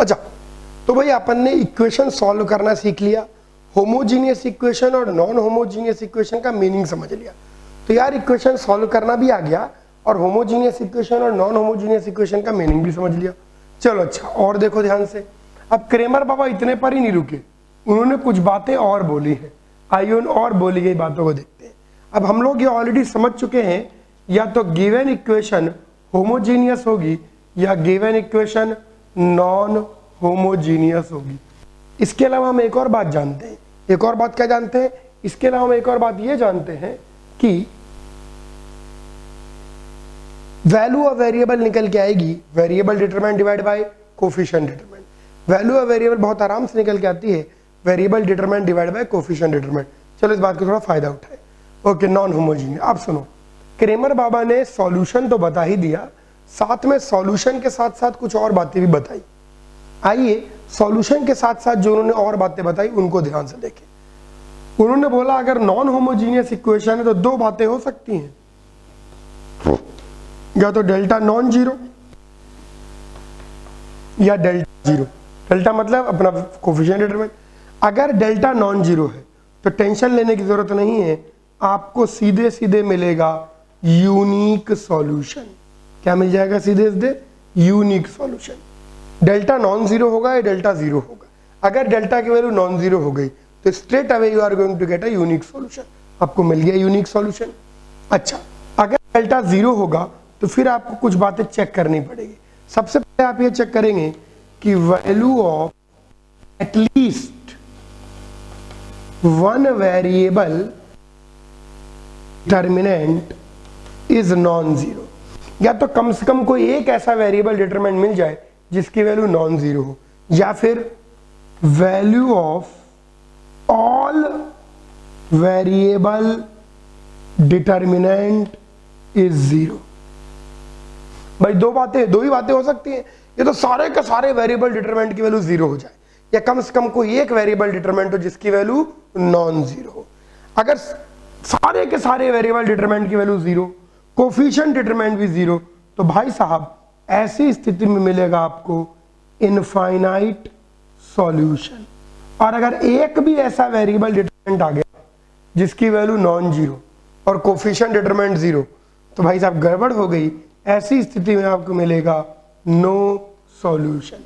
अच्छा, तो भाई अपन ने इक्वेशन सॉल्व करना सीख लिया, होमोजीनियस इक्वेशन और नॉन होमोजीनियस इक्वेशन का मीनिंग समझ लिया। तो यार इक्वेशन सॉल्व करना भी आ गया और होमोजीनियस इक्वेशन और नॉन होमोजीनियस इक्वेशन का मीनिंग भी समझ लिया। चलो अच्छा, और देखो ध्यान से। अब क्रेमर बाबा इतने पर ही नहीं रुके, उन्होंने कुछ बातें और बोली है। आइए उन और बोली गई बातों को देखते हैं। अब हम लोग ये ऑलरेडी समझ चुके हैं, या तो गिवन इक्वेशन होमोजीनियस होगी या गिवन इक्वेशन नॉन होमोजीनियस होगी। इसके अलावा हम एक और बात जानते हैं। एक और बात क्या जानते हैं? इसके अलावा हम एक और बात ये जानते हैं कि वैल्यू ऑफ वेरिएबल निकल के आएगी variable determinant divide by coefficient determinant. Value of variable बहुत आराम से निकल के आती है variable determinant divide by coefficient determinant. चलो इस बात को थोड़ा फायदा उठाए। Okay, non homogeneous. अब सुनो, क्रेमर बाबा ने सॉल्यूशन तो बता ही दिया, साथ में सॉल्यूशन के साथ साथ कुछ और बातें भी बताई। आइए सॉल्यूशन के साथ साथ जो उन्होंने और बातें बताई उनको ध्यान से देखें। उन्होंने बोला अगर नॉन होमोजीनियस इक्वेशन है तो दो बातें हो सकती हैं, या तो डेल्टा नॉन जीरो या डेल्टा जीरो। डेल्टा मतलब अपना कोफिशिएंट डिटरमिनेंट। अगर डेल्टा नॉन जीरो है तो टेंशन लेने की जरूरत नहीं है, आपको सीधे सीधे मिलेगा यूनिक सॉल्यूशन। क्या मिल जाएगा? सीधे सीधे unique solution. Delta non zero होगा या डेल्टा जीरो होगा। अगर डेल्टा की वैल्यू नॉन जीरो हो गई तो straight away you are going to get a unique solution. आपको मिल गया यूनिक सॉल्यूशन। अच्छा, अगर डेल्टा जीरो होगा तो फिर आपको कुछ बातें चेक करनी पड़ेगी। सबसे पहले आप ये चेक करेंगे कि value of at least one variable determinant is non zero. या तो कम से कम कोई एक ऐसा वेरिएबल डिटरमिनेंट मिल जाए जिसकी वैल्यू नॉन जीरो हो, या फिर value of all variable determinant is zero. भाई दो ही बातें हो सकती हैं, ये तो सारे के सारे वेरिएबल डिटरमिनेंट की वैल्यू जीरो हो जाए, या कम से कम कोई एक वेरिएबल डिटरमिनेंट हो जिसकी वैल्यू नॉन जीरो हो। अगर सारे के सारे वेरिएबल डिटरमिनेंट की वैल्यू जीरो, कोफिशिएंट डिटरमिनेंट भी जीरो, तो भाई साहब ऐसी स्थिति में मिलेगा आपको इनफाइनाइट सॉल्यूशन। और अगर एक भी ऐसा वेरिएबल डिटरमिनेंट आ गया जिसकी वैल्यू नॉन जीरो और कोफिशिएंट डिटरमिनेंट जीरो, तो भाई साहब गड़बड़ हो गई। ऐसी स्थिति में आपको मिलेगा नो सॉल्यूशन,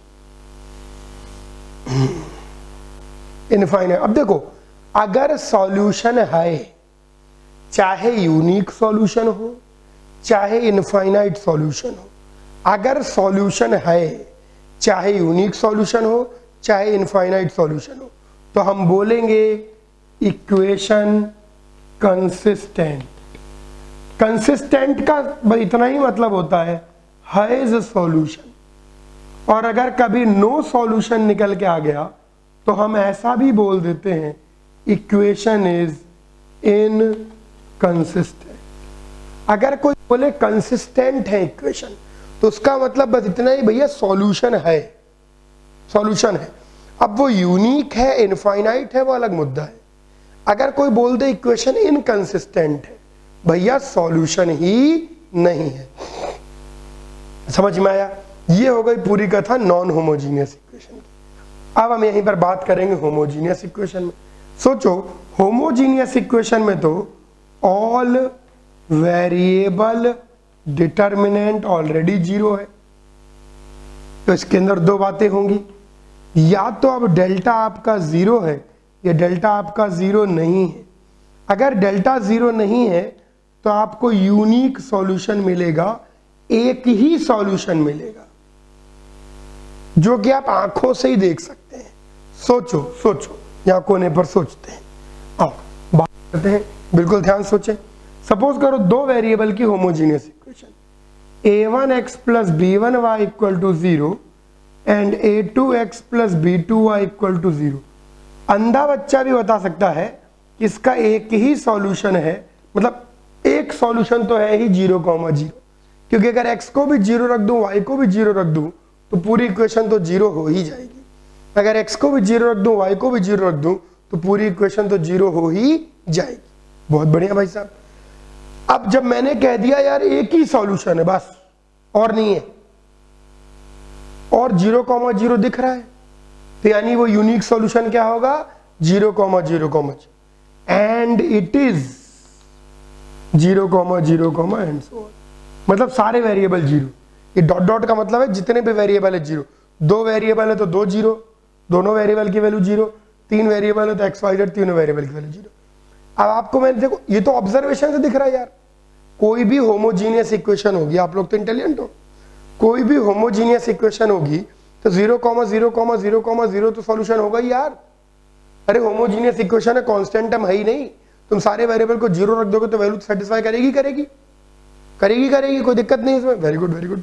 इनफाइनाइट। अब देखो, अगर सॉल्यूशन है, चाहे यूनिक सॉल्यूशन हो चाहे इनफाइनाइट सॉल्यूशन हो, अगर सॉल्यूशन है चाहे यूनिक सॉल्यूशन हो चाहे इनफाइनाइट सॉल्यूशन हो, तो हम बोलेंगे इक्वेशन कंसिस्टेंट। कंसिस्टेंट का बस इतना ही मतलब होता है इज सॉल्यूशन। और अगर कभी नो सॉल्यूशन निकल के आ गया तो हम ऐसा भी बोल देते हैं इक्वेशन इज इनकंसिस्टेंट। अगर कोई बोले कंसिस्टेंट है इक्वेशन तो उसका मतलब बस इतना ही, भैया सॉल्यूशन है, सॉल्यूशन है। अब वो यूनिक है इनफाइनाइट है वो अलग मुद्दा है। अगर कोई बोल दे इक्वेशन इनकंसिस्टेंट है, भैया सॉल्यूशन ही नहीं है। समझ में आया? ये हो गई पूरी कथा नॉन होमोजीनियस इक्वेशन की। अब हम यहीं पर बात करेंगे होमोजीनियस इक्वेशन में। सोचो, होमोजीनियस इक्वेशन में तो all variable determinant already zero है, तो इसके अंदर दो बातें होंगी, या तो अब डेल्टा आपका जीरो है या डेल्टा आपका जीरो नहीं है। अगर डेल्टा जीरो नहीं है तो आपको यूनिक सॉल्यूशन मिलेगा, एक ही सॉल्यूशन मिलेगा जो कि आप आंखों से ही देख सकते हैं। सोचो सोचो, यहां कोने पर सोचते हैं, आओ बात करते हैं, बिल्कुल ध्यान सोचें। सपोज करो दो वेरिएबल की homogeneous equation, a1x plus b1y equal to 0 and a2x plus b2y equal to 0। अंधा बच्चा भी बता सकता है कि इसका एक ही सॉल्यूशन है, मतलब एक सॉल्यूशन तो है ही 0,0, क्योंकि अगर x को भी 0 रख दूं y को भी 0 रख दूं तो पूरी इक्वेशन तो 0 हो ही जाएगी। अगर x को भी 0 रख दूं y को भी 0 रख दूं तो पूरी इक्वेशन तो 0 हो ही जाएगी। बहुत बढ़िया भाई साहब। अब जब मैंने कह दिया यार एक ही सॉल्यूशन है बस और नहीं है, और 0,0 दिख रहा है, तो यानी वो यूनिक सॉल्यूशन क्या होगा 0,0, and it is 0,0 and so on. मतलब सारे वेरिएबल जीरो। ये डॉट डॉट का मतलब है जितने भी वेरिएबल है जीरो। 2 वेरिएबल है तो 2 जीरो, दोनों वेरिएबल की वैल्यू जीरो। 3 वेरिएबल है तो XYZ तीनों वेरिएबल की वैल्यू जीरो। अब आपको मैंने देखो ये तो ऑब्जर्वेशन से दिख रहा है यार, कोई भी होमोजीनियस इक्वेशन होगी, आप लोग तो इंटेलिजेंट हो, कोई भी होमोजीनियस इक्वेशन होगी तो 0,0,0,0 तो सॉल्यूशन होगा ही यार। अरे होमोजीनियस इक्वेशन है, कांस्टेंट टर्म है ही नहीं, तुम सारे वेरिएबल को जीरो रख दोगे तो वैल्यू सेटिस्फाई करेगी, कोई दिक्कत नहीं इसमें। Very good.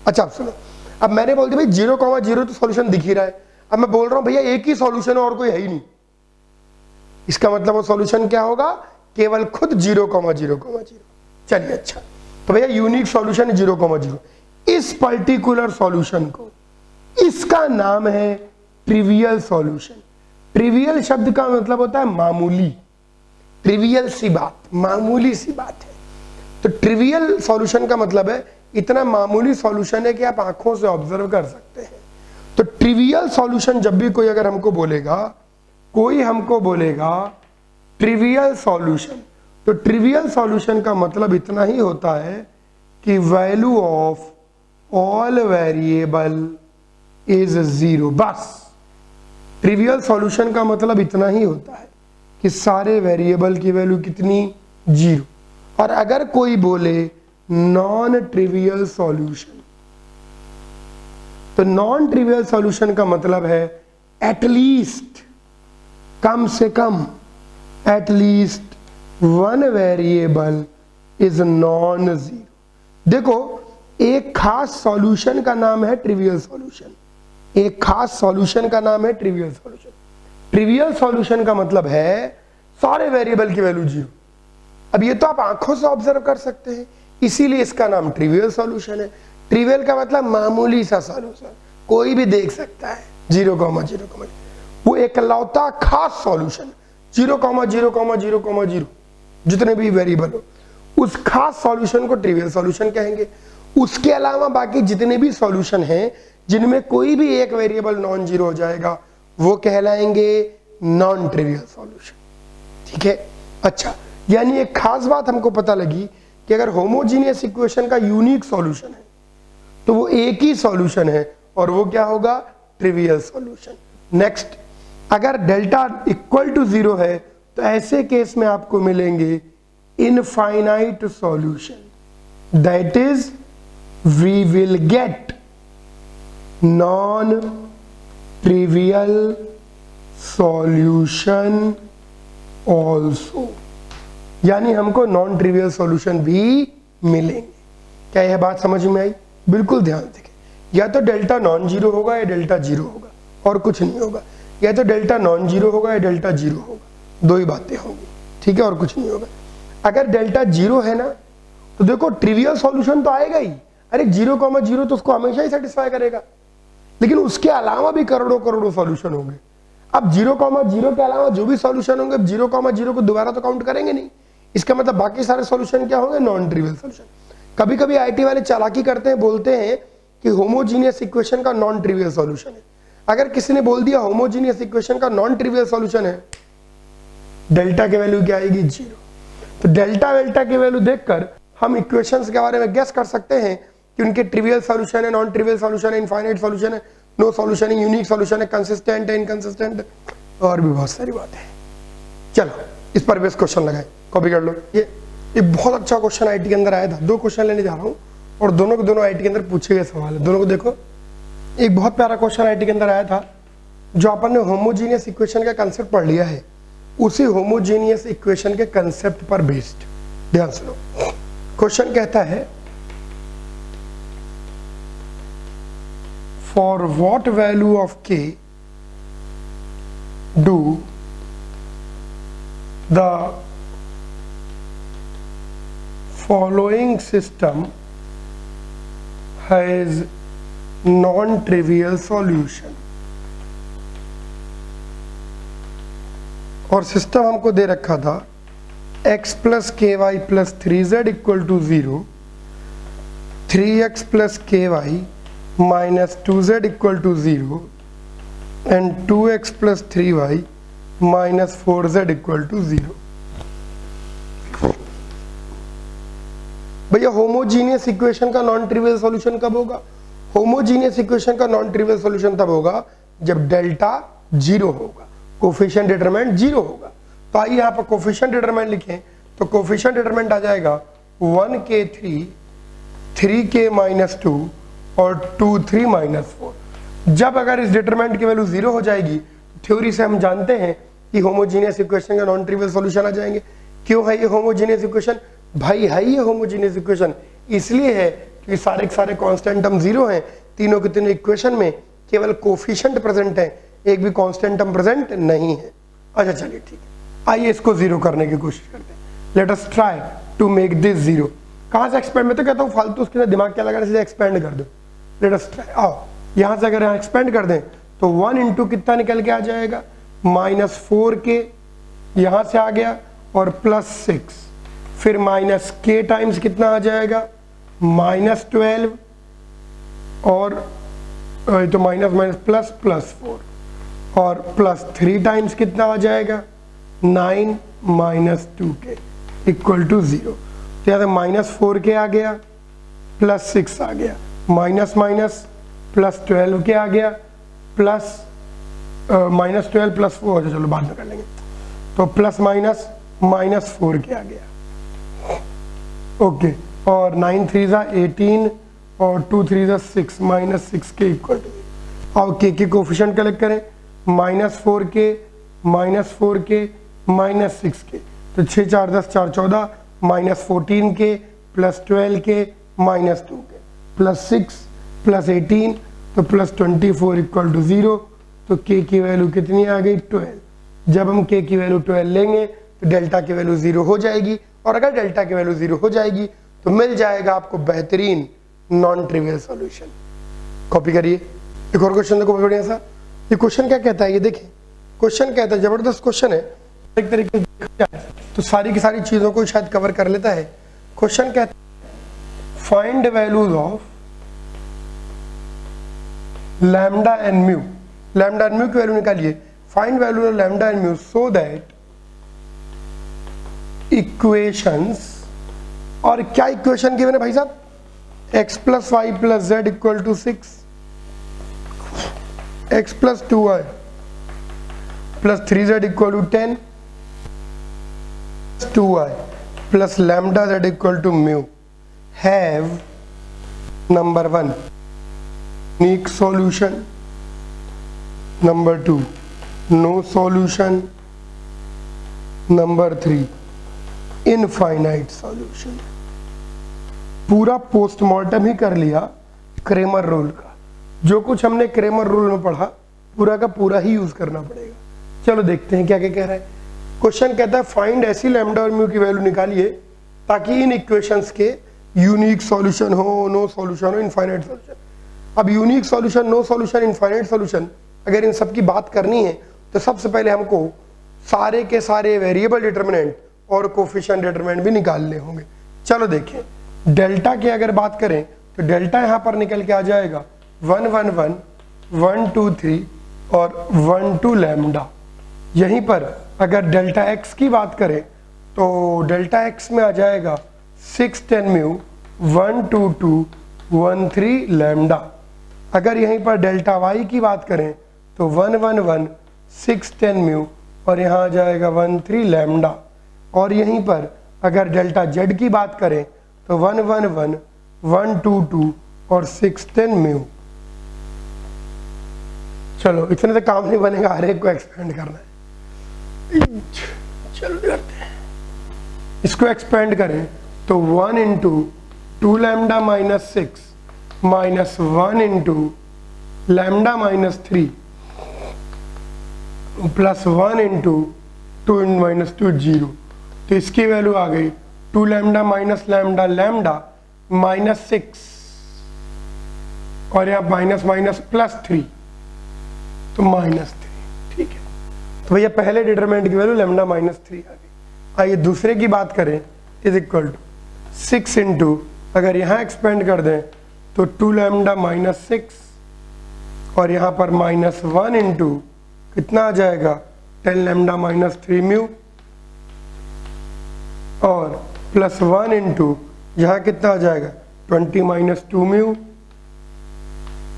अच्छा अब सुनो, अब मैंने बोल दिया भाई 0,0 तो सॉल्यूशन दिख ही रहा है। अब मैं बोल रहा हूं भैया एक ही सॉल्यूशन है और कोई है ही नहीं, इसका मतलब वो सॉल्यूशन क्या होगा, केवल खुद 0,0,0। चलिए अच्छा, तो भैया यूनिक सॉल्यूशन 0,0। इस पर्टिकुलर सॉल्यूशन को, इसका नाम है ट्रिवियल सॉल्यूशन। ट्रिवियल शब्द का मतलब होता है मामूली, ट्रिवियल सी बात, मामूली सी बात है। तो ट्रिवियल सॉल्यूशन का मतलब है इतना मामूली सॉल्यूशन है कि आप आंखों से ऑब्जर्व कर सकते हैं। तो ट्रिवियल सॉल्यूशन जब भी कोई अगर हमको बोलेगा, कोई हमको बोलेगा ट्रिवियल सॉल्यूशन, तो ट्रिवियल सॉल्यूशन का मतलब इतना ही होता है कि value of all variable is 0। बस ट्रिवियल सॉल्यूशन का मतलब इतना ही होता है कि सारे वेरिएबल की वैल्यू कितनी 0। और अगर कोई बोले नॉन ट्रिवियल सॉल्यूशन, तो नॉन ट्रिवियल सॉल्यूशन का मतलब है एटलीस्ट, कम से कम, at least one variable is non 0। देखो एक खास सॉल्यूशन का नाम है ट्रिवियल सॉल्यूशन, एक खास सॉल्यूशन का नाम है ट्रिवियल सॉल्यूशन। ट्रिवियल सॉल्यूशन का मतलब है सारे वेरिएबल की वैल्यू 0। अब ये तो आप आंखों से ऑब्जर्व कर सकते हैं, इसीलिए इसका नाम ट्रिवियल सॉल्यूशन है। ट्रिवियल का मतलब मामूली सा सॉल्यूशन, कोई भी देख सकता है 0,0। वो एकलौता खास सॉल्यूशन 0,0,0,0 जितने भी वेरिएबल हो, उस खास सॉल्यूशन को ट्रिवियल सॉल्यूशन कहेंगे। उसके अलावा बाकी जितने भी सॉल्यूशन हैं जिनमें कोई भी एक वेरिएबल नॉन जीरो हो जाएगा वो कहलाएंगे नॉन ट्रिवियल सॉल्यूशन। ठीक है, अच्छा, यानी एक खास बात हमको पता लगी कि अगर होमोजीनियस इक्वेशन का यूनिक सॉल्यूशन है तो वो एक ही सॉल्यूशन है और वो क्या होगा, ट्रिवियल सॉल्यूशन। नेक्स्ट, अगर डेल्टा इक्वल टू 0 है तो ऐसे केस में आपको मिलेंगे infinite solution, that is we will get non trivial solution also, यानी हमको नॉन ट्रिवियल सॉल्यूशन भी मिलेंगे। क्या यह बात समझ में आई? बिल्कुल ध्यान देखें, या तो डेल्टा नॉन जीरो होगा या डेल्टा जीरो होगा और कुछ नहीं होगा, या तो डेल्टा नॉन जीरो होगा या डेल्टा जीरो होगा, दो ही बातें होंगी। ठीक है, और कुछ नहीं होगा। अगर डेल्टा जीरो है ना तो देखो ट्रिवियल सॉल्यूशन तो आएगा ही, अरे 0,0 तो उसको हमेशा ही सेटिस्फाई करेगा, लेकिन उसके अलावा भी करोड़ों करोड़ों सॉल्यूशन होंगे। अब 0,0 के अलावा जो भी सॉल्यूशन होंगे 0,0 को दोबारा तो काउंट करेंगे नहीं, इसका मतलब बाकी सारे सॉल्यूशन क्या होंगे, नॉन ट्रिवियल सॉल्यूशन। कभी कभी आईटी वाले चालाकी करते हैं, बोलते हैं कि होमोजीनियस इक्वेशन का नॉन ट्रिवियल सॉल्यूशन है। अगर किसी ने बोल दिया होमोजीनियस इक्वेशन का नॉन ट्रिवियल सॉल्यूशन है, डेल्टा की वैल्यू क्या आएगी, 0। तो डेल्टा वेल्टा की वैल्यू देखकर हम इक्वेशंस के बारे में गेस कर सकते हैं कि उनके ट्रिवियल सॉल्यूशन है, नॉन ट्रिवियल सॉल्यूशन है, इनफाइनाइट सॉल्यूशन है, नो सॉल्यूशन है, यूनिक सॉल्यूशन है, कंसिस्टेंट है, इनकंसिस्टेंट है, और भी बहुत सारी बातें हैं। चलो इस पर बेस क्वेश्चन लगाए, कॉपी कर लो। ये बहुत अच्छा क्वेश्चन आईटी के अंदर आया था, 2 क्वेश्चन लेने जा रहा हूँ और दोनों के दोनों आईटी के अंदर पूछे गए सवाल है। दोनों को देखो, एक बहुत प्यारा क्वेश्चन आईटी के अंदर आया था जो अपन ने होमोजीनियस इक्वेशन का कंसेप्ट पढ़ लिया है, उसी होमोजीनियस इक्वेशन के कंसेप्ट पर बेस्ड। ध्यान सुनो, क्वेश्चन कहता है for what value of k do the following system has non trivial solution. और सिस्टम हमको दे रखा था x plus k y plus 3z equal to 0, 3x plus k y minus 2z equal to 0 and 2x plus 3y minus 4z equal to 0। भैया homogeneous equation का non trivial solution कब होगा? Homogeneous equation का non trivial solution तब होगा जब delta 0 होगा, coefficient determinant 0 होगा। तो आइए यहाँ पर कोफिशिएंट डिटरमिनेंट लिखें, तो कोफिशिएंट डिटरमिनेंट आ जाएगा 1k3, 3k माइनस 2 और 2 3 माइनस 4। जब अगर इस डिटरमिनेंट की वैल्यू 0 हो जाएगी, थ्योरी से हम जानते हैं कि होमोजीनियस इक्वेशन का नॉन ट्रिवियल सॉल्यूशन आ जाएंगे। क्यों है ये होमोजीनियस इक्वेशन? भाई है ये होमोजीनियस इक्वेशन इसलिए है कि सारे के सारे कांस्टेंट टर्म 0 हैं, तीनों के तीनों इक्वेशन में केवल कोफिशिएंट प्रेजेंट है, एक भी कांस्टेंट टर्म प्रेजेंट नहीं है। अच्छा चलिए ठीक है, आइए इसको 0 करने की कोशिश करते हैं। Let us try to make this 0। कहाँ से एक्सपेंड? मैं तो कहता हूँ फालतू उसके अंदर दिमाग क्या लगा, सीधे एक्सपेंड कर दो। लेट अस ट्राई, आओ यहाँ से अगर यहाँ एक्सपेंड कर दें तो 1 इंटू कितना निकल के आ जाएगा, माइनस 4k यहाँ से आ गया और प्लस 6, फिर माइनस k टाइम्स कितना आ जाएगा, माइनस 12 और तो माइनस माइनस प्लस प्लस 4 और प्लस 3 टाइम्स कितना आ जाएगा, 9 माइनस 2k इक्वल टू 0। तो यहाँ से माइनस 4k आ गया, प्लस 6 आ गया, माइनस माइनस प्लस 12k आ गया, प्लस माइनस 12 प्लस 4, चलो बाद में कर लेंगे। तो प्लस माइनस माइनस 4k आ गया, ओके। और 9 3 ज़ा 18 और 2 3 ज़ा 6, माइनस 6k इक्वल टू। अब k की कोफिशिएंट कलेक्ट करें, minus 4k minus 4k minus 6k, तो 6 4 10 4 14, minus 14k plus 12k minus 2k plus 6 plus 18, तो प्लस 24 इक्वल टू 0। तो k की वैल्यू कितनी आ गई, 12। जब हम k की वैल्यू 12 लेंगे तो डेल्टा की वैल्यू 0 हो जाएगी, और अगर डेल्टा की वैल्यू 0 हो जाएगी तो मिल जाएगा आपको बेहतरीन नॉन ट्रिवियल सॉल्यूशन। कॉपी करिए। एक और क्वेश्चन देखो बढ़िया सा। ये क्वेश्चन क्या कहता है, ये देखिए क्वेश्चन कहता है, जबरदस्त क्वेश्चन है, एक तरीके से तो सारी की सारी चीजों को शायद कवर कर लेता है। क्वेश्चन कहता है find values of lambda and mu. Lambda and mu की वैल्यू निकालिए। Find value of lambda and mu so that equations, और क्या इक्वेशन गिवन है भाई साहब, x plus y plus z equal to 6, x plus 2y plus 3z equal to 10, 2y plus lambda z equal to mu have number 1 unique solution, number 2 no solution, number 3 infinite solution. पूरा postmortem ही कर लिया Cramer rule का। जो कुछ हमने Cramer rule में पढ़ा पूरा का पूरा ही यूज करना पड़ेगा। चलो देखते हैं क्या क्या कह रहा है। क्वेश्चन कहता है फाइंड ऐसी लैम्डा और म्यू की वैल्यू निकालिए ताकि इन इक्वेशंस के यूनिक सॉल्यूशन हो, नो सॉल्यूशन हो, इनफाइनाइट सॉल्यूशन। अब unique solution, no solution, infinite solution अगर इन सब की बात करनी है तो सबसे पहले हमको सारे के सारे वेरिएबल डिटरमिनेंट और कोफिशिएंट डिटरमिनेंट भी निकालने होंगे। चलो देखें, डेल्टा की अगर बात करें तो डेल्टा यहाँ पर निकल के आ जाएगा 1 1 1 1 2 3 और 1 2 लैम्डा। यहीं पर अगर डेल्टा एक्स की बात करें तो डेल्टा एक्स में आ जाएगा 6 10 म्यू 1 2 2 1 3 लैम्डा। अगर यहीं पर डेल्टा वाई की बात करें तो 1 1 1 6 10 म्यू और यहाँ आ जाएगा 1 3 लैम्डा। और यहीं पर अगर डेल्टा जेड की बात करें तो 1 1 1 1 2 2 और 6 10 म्यू। चलो इतने से काम नहीं बनेगा, हर एक को एक्सपेंड करना है। चलो करते हैं, इसको एक्सपेंड करें तो 1 into 2 lambda minus 6 minus 1 into lambda minus 3 plus 1 into 2 minus 2 0। तो इसकी वैल्यू आ गई 2 lambda minus lambda lambda minus 6 और यहाँ माइनस माइनस प्लस 3 तो माइनस 3। ठीक है, तो भैया पहले डिटरमिनेंट की वैल्यू लैम्डा माइनस 3 आ गई। आइए दूसरे की बात करें, इज इक्वल टू 6 इंटू, अगर यहाँ एक्सपेंड कर दें तो 2 लैम्डा माइनस 6 और यहाँ पर -1 इंटू कितना आ जाएगा 10 लैम्डा माइनस 3 म्यू और +1 इंटू यहाँ कितना आ जाएगा 20 माइनस 2 म्यू।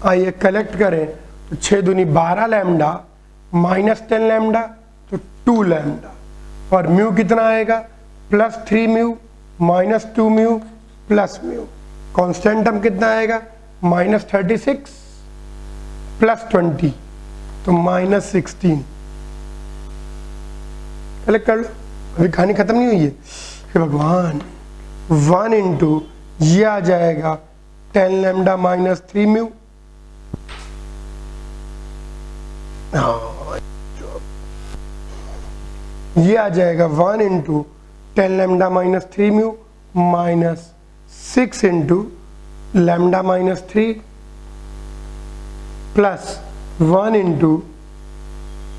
आइए कलेक्ट करें तो 6 दूनी 12 लैम्डा माइनस 10 लैम्डा तो 2 लैम्डा और म्यू कितना आएगा +3 mu minus 2 mu plus mu. Constant term कितना आएगा -36 प्लस 20 तो -16। कलेक्ट कर लो, अभी कहानी खत्म नहीं हुई है। हे भगवान 1 इंटू ये आ जाएगा 10 लैम्डा माइनस 3 म्यू। ये आ जाएगा 1 into 10 lambda minus 3 mu minus 6 into lambda minus 3 plus 1 into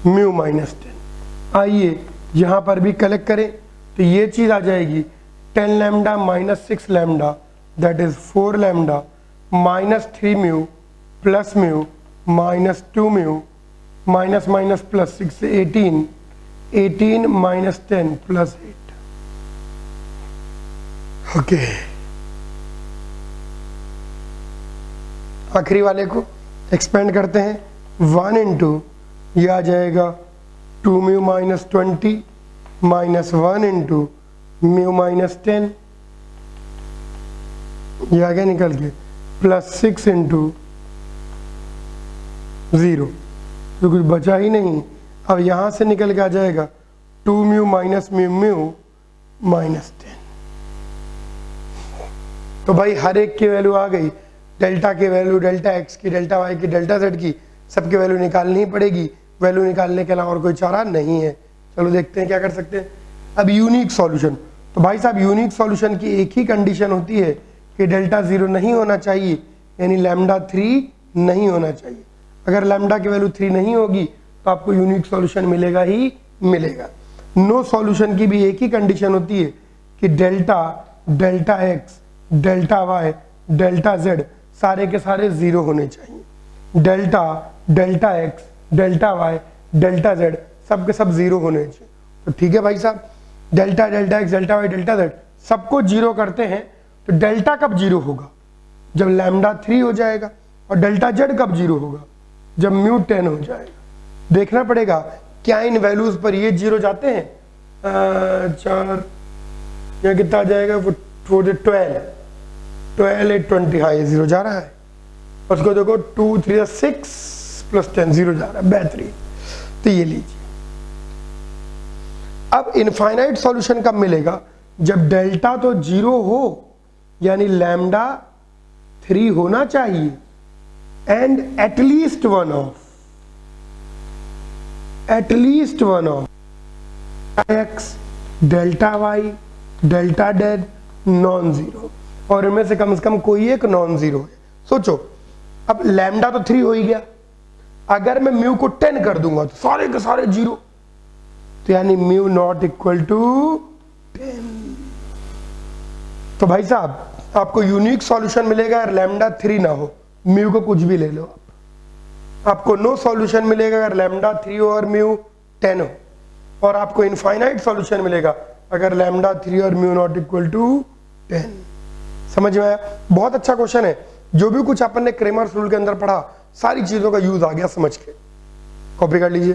mu minus 10। आइए यहाँ पर भी कलेक्ट करें तो ये चीज़ आ जाएगी 10 lambda minus 6 lambda that is 4 lambda minus 3 mu plus mu minus 2 mu minus minus plus 6 से 18 माइनस 10 प्लस 8। ओके आखिरी वाले को एक्सपेंड करते हैं 1 इंटू ये आ जाएगा 2 mu minus 20 minus 1 into mu minus 10 ये आ गया निकल के प्लस 6 इंटू 0 तो कुछ बचा ही नहीं। अब यहां से निकल के आ जाएगा 2 mu minus mu mu minus 10। तो भाई हर एक की वैल्यू आ गई, डेल्टा की वैल्यू, डेल्टा एक्स की, डेल्टा वाई की, डेल्टा जेड की, सबकी वैल्यू निकालनी ही पड़ेगी। वैल्यू निकालने के अलावा और कोई चारा नहीं है। चलो देखते हैं क्या कर सकते हैं। अब यूनिक सॉल्यूशन, तो भाई साहब यूनिक सॉल्यूशन की एक ही कंडीशन होती है कि डेल्टा 0 नहीं होना चाहिए, यानी लैम्डा 3 नहीं होना चाहिए। अगर लैम्डा की वैल्यू 3 नहीं होगी तो आपको यूनिक सॉल्यूशन मिलेगा ही मिलेगा। नो सॉल्यूशन की भी एक ही कंडीशन होती है कि delta, delta x, delta y, delta z सारे के सारे 0 होने चाहिए। Delta, delta x, delta y, delta z सब के सब 0 होने चाहिए। तो ठीक है भाई साहब, delta, delta x, delta y, delta z सबको 0 करते हैं तो डेल्टा कब 0 होगा? जब लैम्डा 3 हो जाएगा। और डेल्टा जेड कब 0 होगा? जब म्यू 10 हो जाएगा। देखना पड़ेगा क्या इन वैल्यूज पर ये 0 जाते हैं। 4 या कितना आ जाएगा वो 12 8 20, हाँ ये 0 जा रहा है। उसको देखो 2 3 6 प्लस 10 0 जा रहा है, बेहतरीन। तो ये लीजिए। अब इनफाइनाइट सॉल्यूशन कब मिलेगा? जब डेल्टा तो 0 हो, यानी लैम्डा 3 होना चाहिए and at least one of x, delta y, delta z non zero, और इनमें से कम कोई एक नॉन जीरो है। सोचो अब लैम्डा तो 3 हो ही गया, अगर मैं म्यू को 10 कर दूंगा तो सारे के सारे 0, तो यानी म्यू नॉट इक्वल टू 10। तो भाई साहब आपको यूनिक सॉल्यूशन मिलेगा अगर लैम्डा 3 ना हो, म्यू को कुछ भी ले लो आप। आपको नो सॉल्यूशन मिलेगा अगर लैम्डा 3 हो और म्यू 10 हो, और आपको इनफाइनाइट सॉल्यूशन मिलेगा अगर लैम्डा 3 और म्यू नॉट इक्वल टू 10। समझ में आया? बहुत अच्छा क्वेश्चन है। जो भी कुछ अपन ने क्रेमर्स रूल के अंदर पढ़ा सारी चीजों का यूज आ गया समझ के। कॉपी कर लीजिए।